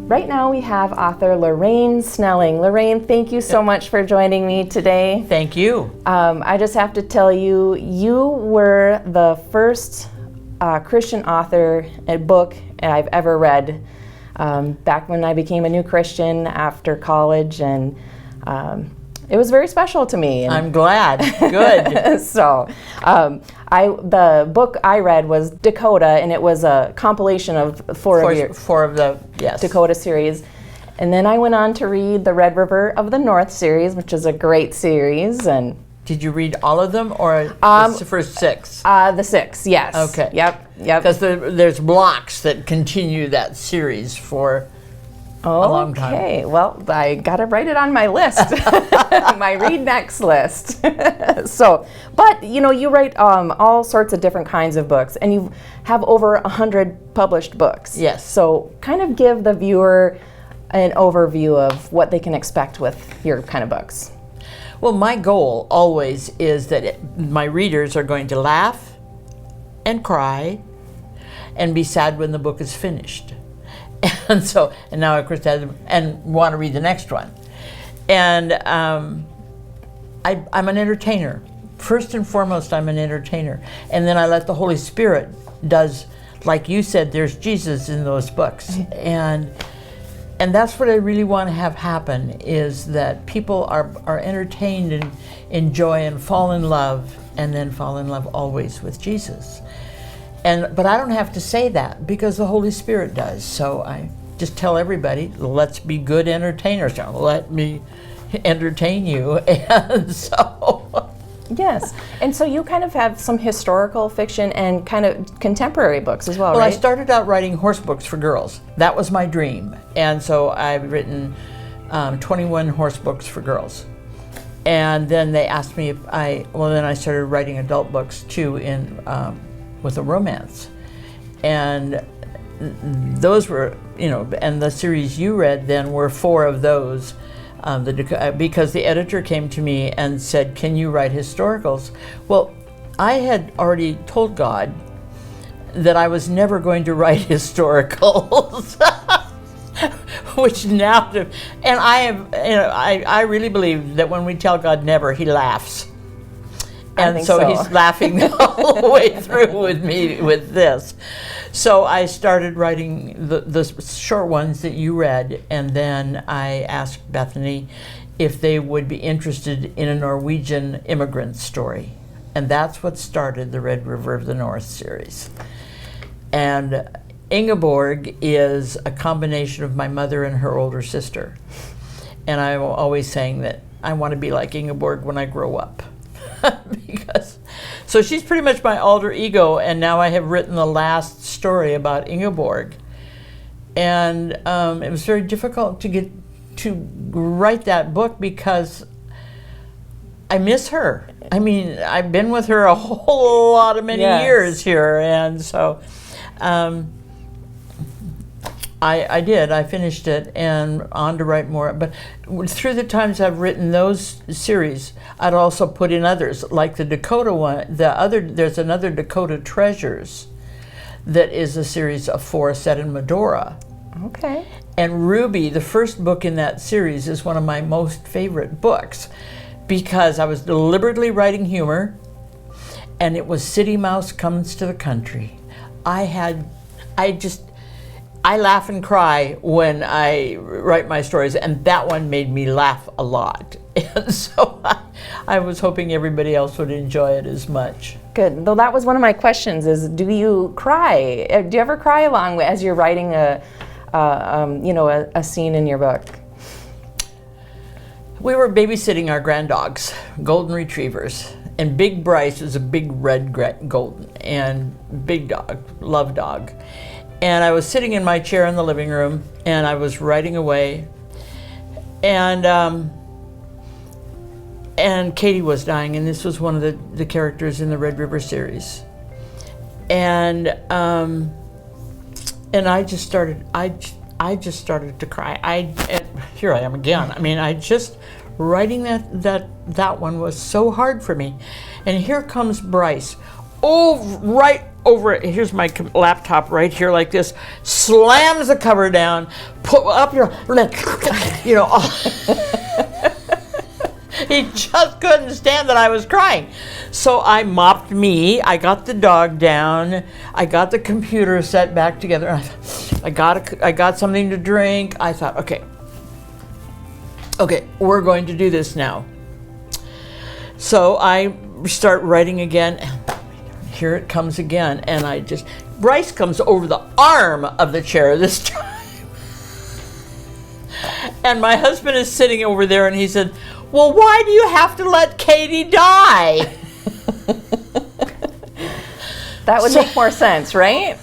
Right now we have author Lauraine Snelling. Lauraine, thank you so much for joining me today. Thank you. I just have to tell you, you were the first Christian author and book I've ever read back when I became a new Christian after college, and it was very special to me. I'm glad. Good. So, the book I read was Dakota, and it was a compilation of four of the Dakota series. And then I went on to read the Red River of the North series, which is a great series. And did you read all of them, or the first 6? The 6, yes. Okay. Yep. Because there's blocks that continue that series for a long time. Okay, well, I got to write it on my list, my read next list. So, but you write all sorts of different kinds of books, and you have over 100 published books. Yes. So, kind of give the viewer an overview of what they can expect with your kind of books. Well, my goal always is that my readers are going to laugh and cry and be sad when the book is finished. And now of course, and want to read the next one. And I'm an entertainer. First and foremost, I'm an entertainer. And then I let the Holy Spirit does, like you said, there's Jesus in those books. And that's what I really want to have happen, is that people are entertained and enjoy and fall in love, and then fall in love always with Jesus. But I don't have to say that, because the Holy Spirit does. So I just tell everybody, let's be good entertainers. Let me entertain you. And so... Yes. And so you kind of have some historical fiction and kind of contemporary books as well, right? Well, I started out writing horse books for girls. That was my dream. And so I've written 21 horse books for girls. And then they asked me if then I started writing adult books too with a romance. And those were, and the series you read then were 4 of those, because the editor came to me and said, can you write historicals? Well, I had already told God that I was never going to write historicals. Which now, and I really believe that when we tell God never, He laughs. And so He's laughing the whole way through with me with this. So I started writing the short ones that you read, and then I asked Bethany if they would be interested in a Norwegian immigrant story. And that's what started the Red River of the North series. And Ingeborg is a combination of my mother and her older sister. And I'm always saying that I want to be like Ingeborg when I grow up. So she's pretty much my alter ego, and now I have written the last story about Ingeborg. And it was very difficult to write that book because I miss her. I mean, I've been with her a whole lot of many years here, and so I finished it and on to write more. But through the times I've written those series, I'd also put in others, like the Dakota one. There's another Dakota Treasures that is a series of 4 set in Medora. Okay. And Ruby, the first book in that series, is one of my most favorite books, because I was deliberately writing humor, and it was City Mouse Comes to the Country. I laugh and cry when I write my stories, and that one made me laugh a lot. And so I was hoping everybody else would enjoy it as much. Good. Though that was one of my questions: is do you cry? Do you ever cry along as you're writing a scene in your book? We were babysitting our granddogs, golden retrievers, and Big Bryce is a big red golden and big dog, love dog. And I was sitting in my chair in the living room, and I was writing away, and Katie was dying, and this was one of the characters in the Red River series, and I just started to cry. Here I am again. I mean, writing that one was so hard for me, and here comes Bryce. Oh, right over, here's my laptop right here like this, slams the cover down, put up your, you know, he just couldn't stand that I was crying. So I mopped me, I got the dog down, I got the computer set back together, I got something to drink. I thought, okay, we're going to do this now. So I start writing again, and here it comes again, and Bryce comes over the arm of the chair this time. And my husband is sitting over there, and he said, well, why do you have to let Katie die? That would make more sense, right?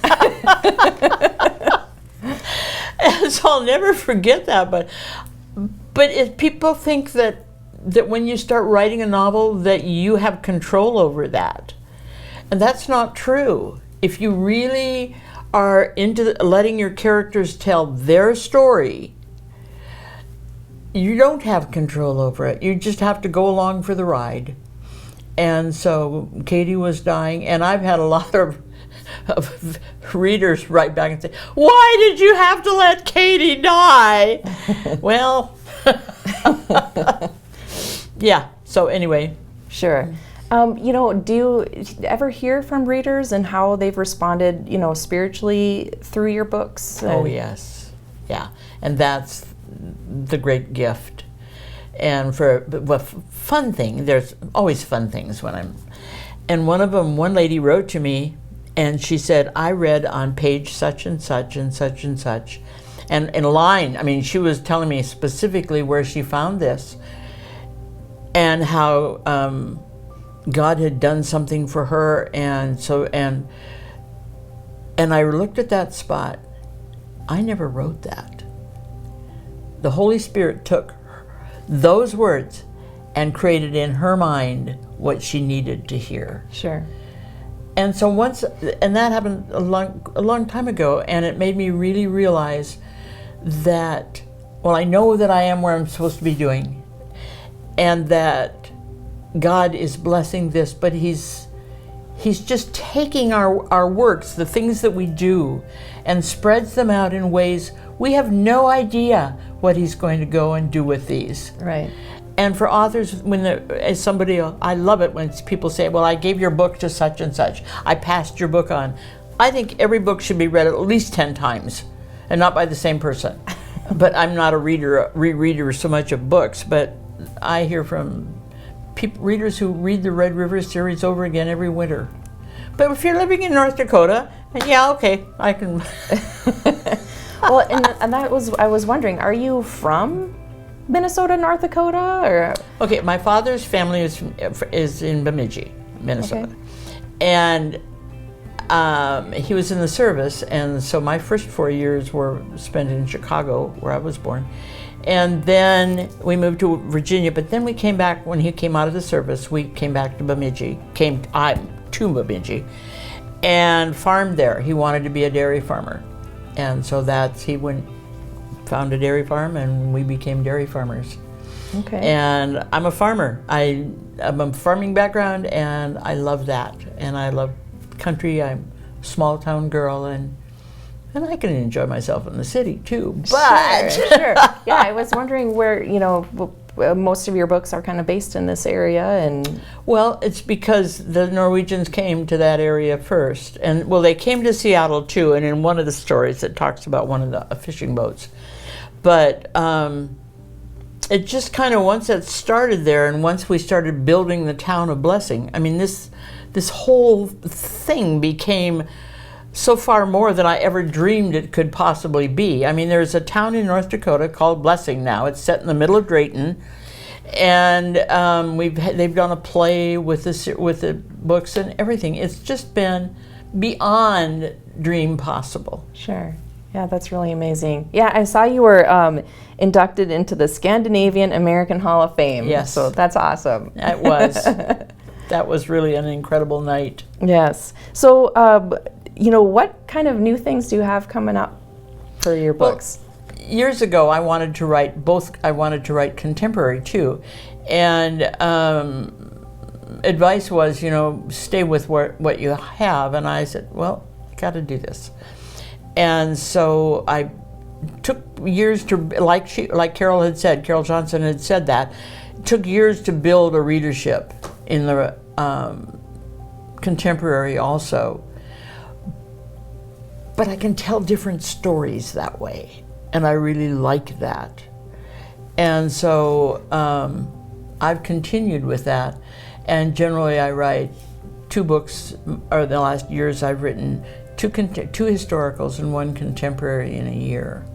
And so I'll never forget that, but if people think that when you start writing a novel that you have control over that. And that's not true. If you really are into letting your characters tell their story, you don't have control over it. You just have to go along for the ride. And so Katie was dying, and I've had a lot of readers write back and say, why did you have to let Katie die? Well, yeah, so anyway. Sure. You know, do you ever hear from readers and how they've responded, you know, spiritually through your books? Oh, yes. Yeah. And that's the great gift. And for fun thing, there's always fun things and one of them, one lady wrote to me and she said, I read on page such and such and such and such. And in line, I mean, she was telling me specifically where she found this and how God had done something for her, and I looked at that spot. I never wrote that. The Holy Spirit took those words and created in her mind what she needed to hear. Sure. And so and that happened a long time ago, and it made me really realize that, well, I know that I am where I'm supposed to be doing, and that God is blessing this, but he's just taking our works, the things that we do, and spreads them out in ways we have no idea what he's going to go and do with these. Right. And for authors, I love it when people say, well, I gave your book to such and such. I passed your book on. I think every book should be read at least 10 times, and not by the same person. But I'm not a rereader so much of books, but I hear from readers who read the Red River series over again every winter. But if you're living in North Dakota, yeah, okay, I can. Well, and I was wondering, are you from Minnesota, North Dakota, or? Okay, my father's family is in Bemidji, Minnesota, okay. And he was in the service, and so my first 4 years were spent in Chicago, where I was born. And then we moved to Virginia, but then we came back, when he came out of the service, we came back to Bemidji, to Bemidji, and farmed there. He wanted to be a dairy farmer. And so he found a dairy farm, and we became dairy farmers. Okay. And I'm a farmer. I'm a farming background, and I love that. And I love country. I'm a small town girl, and I can enjoy myself in the city too, but sure. Yeah, I was wondering where, you know, most of your books are kind of based in this area, and well, it's because the Norwegians came to that area first, and well, they came to Seattle too. And in one of the stories, it talks about one of the fishing boats, but it just kind of, once it started there, and once we started building the town of Blessing, I mean, this whole thing became so far more than I ever dreamed it could possibly be. I mean, there's a town in North Dakota called Blessing now. It's set in the middle of Drayton, and they've done a play with the books and everything. It's just been beyond dream possible. Sure. Yeah, that's really amazing. Yeah, I saw you were inducted into the Scandinavian American Hall of Fame. Yes. So that's awesome. It was. That was really an incredible night. Yes. So, you know, what kind of new things do you have coming up for your books? Well, years ago, I wanted to write both. I wanted to write contemporary too, and advice was, stay with what you have. And I said, well, I got to do this. And so I took years to, like Carol Johnson had said that, it took years to build a readership in the contemporary also. But I can tell different stories that way, and I really like that. And so I've continued with that, and generally I write 2 books, or the last years I've written 2 historicals and 1 contemporary in a year,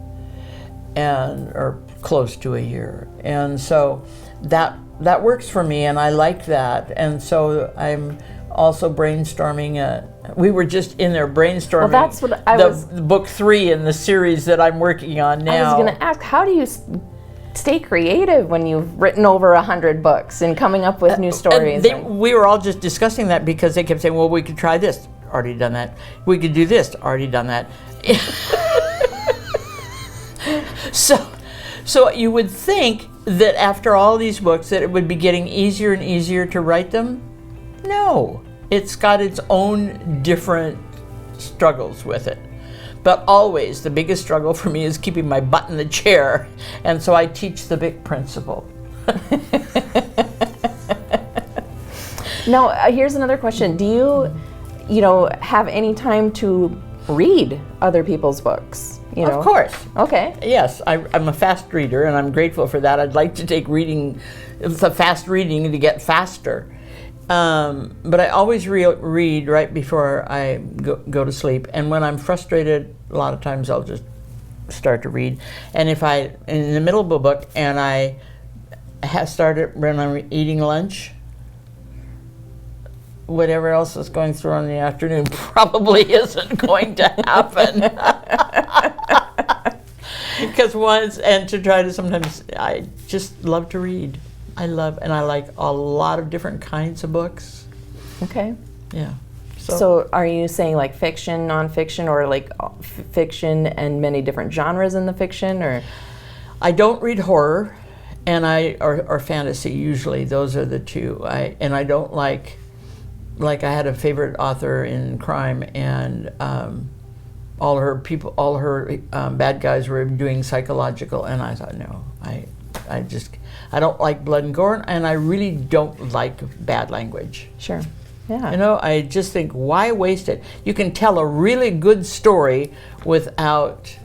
or close to a year. And so that works for me, and I like that. And so I'm also brainstorming. We were just in there brainstorming. Well, that's what I was. Book 3 in the series that I'm working on now. I was going to ask, how do you stay creative when you've written over 100 books and coming up with new stories? We were all just discussing that because they kept saying, well, we could try this, already done that. We could do this, already done that. So you would think that after all these books that it would be getting easier and easier to write them. No, it's got its own different struggles with it. But always the biggest struggle for me is keeping my butt in the chair. And so I teach the big principle. Now, here's another question. Do you have any time to read other people's books? Of course. Okay. Yes, I'm a fast reader, and I'm grateful for that. I'd like to take the fast reading to get faster. But I always read right before I go to sleep. And when I'm frustrated, a lot of times I'll just start to read. And if in the middle of a book and I started when I'm eating lunch, whatever else is going through in the afternoon probably isn't going to happen. Because sometimes I just love to read. I like a lot of different kinds of books. Okay. Yeah. So are you saying like fiction, nonfiction, or like fiction and many different genres in the fiction, or? I don't read horror, or fantasy usually. Those are the 2. I don't like I had a favorite author in crime, and all her bad guys were doing psychological, and I thought, no, I don't like blood and gore, and I really don't like bad language. Sure. Yeah. I just think, why waste it? You can tell a really good story without.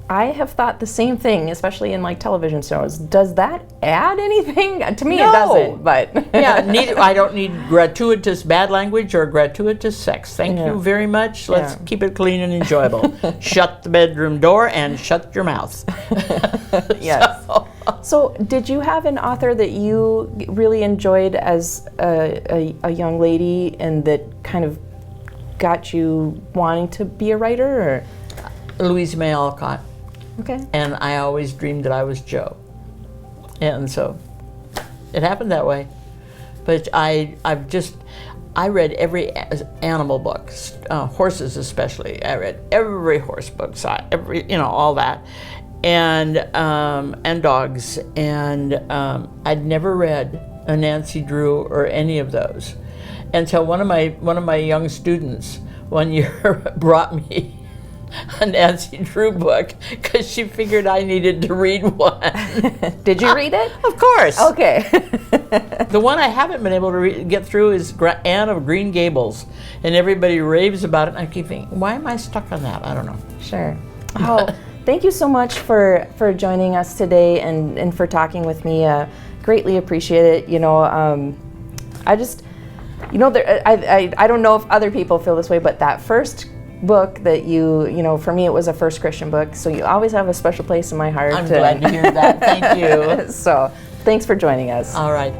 I have thought the same thing, especially in like television shows. Does that add anything? To me, No. It doesn't. But Yeah, I don't need gratuitous bad language or gratuitous sex. Thank you very much. Let's keep it clean and enjoyable. Shut the bedroom door and shut your mouth. Yes. So, did you have an author that you really enjoyed as a young lady, and that kind of got you wanting to be a writer? Or? Louisa May Alcott. Okay. And I always dreamed that I was Jo. And so it happened that way. But I read every animal book, horses especially. I read every horse book, all that, and dogs. And I'd never read a Nancy Drew or any of those until one of my young students one year brought me a Nancy Drew book because she figured I needed to read one. Did you read it? Of course. Okay. The one I haven't been able to get through is Anne of Green Gables, and everybody raves about it, and I keep thinking, why am I stuck on that? I don't know. Sure. Oh, thank you so much for joining us today and for talking with me. Greatly appreciate it. I just, I don't know if other people feel this way, but that first book that for me it was a first Christian book, so you always have a special place in my heart. I'm glad to hear that. Thank you. So thanks for joining us. All right.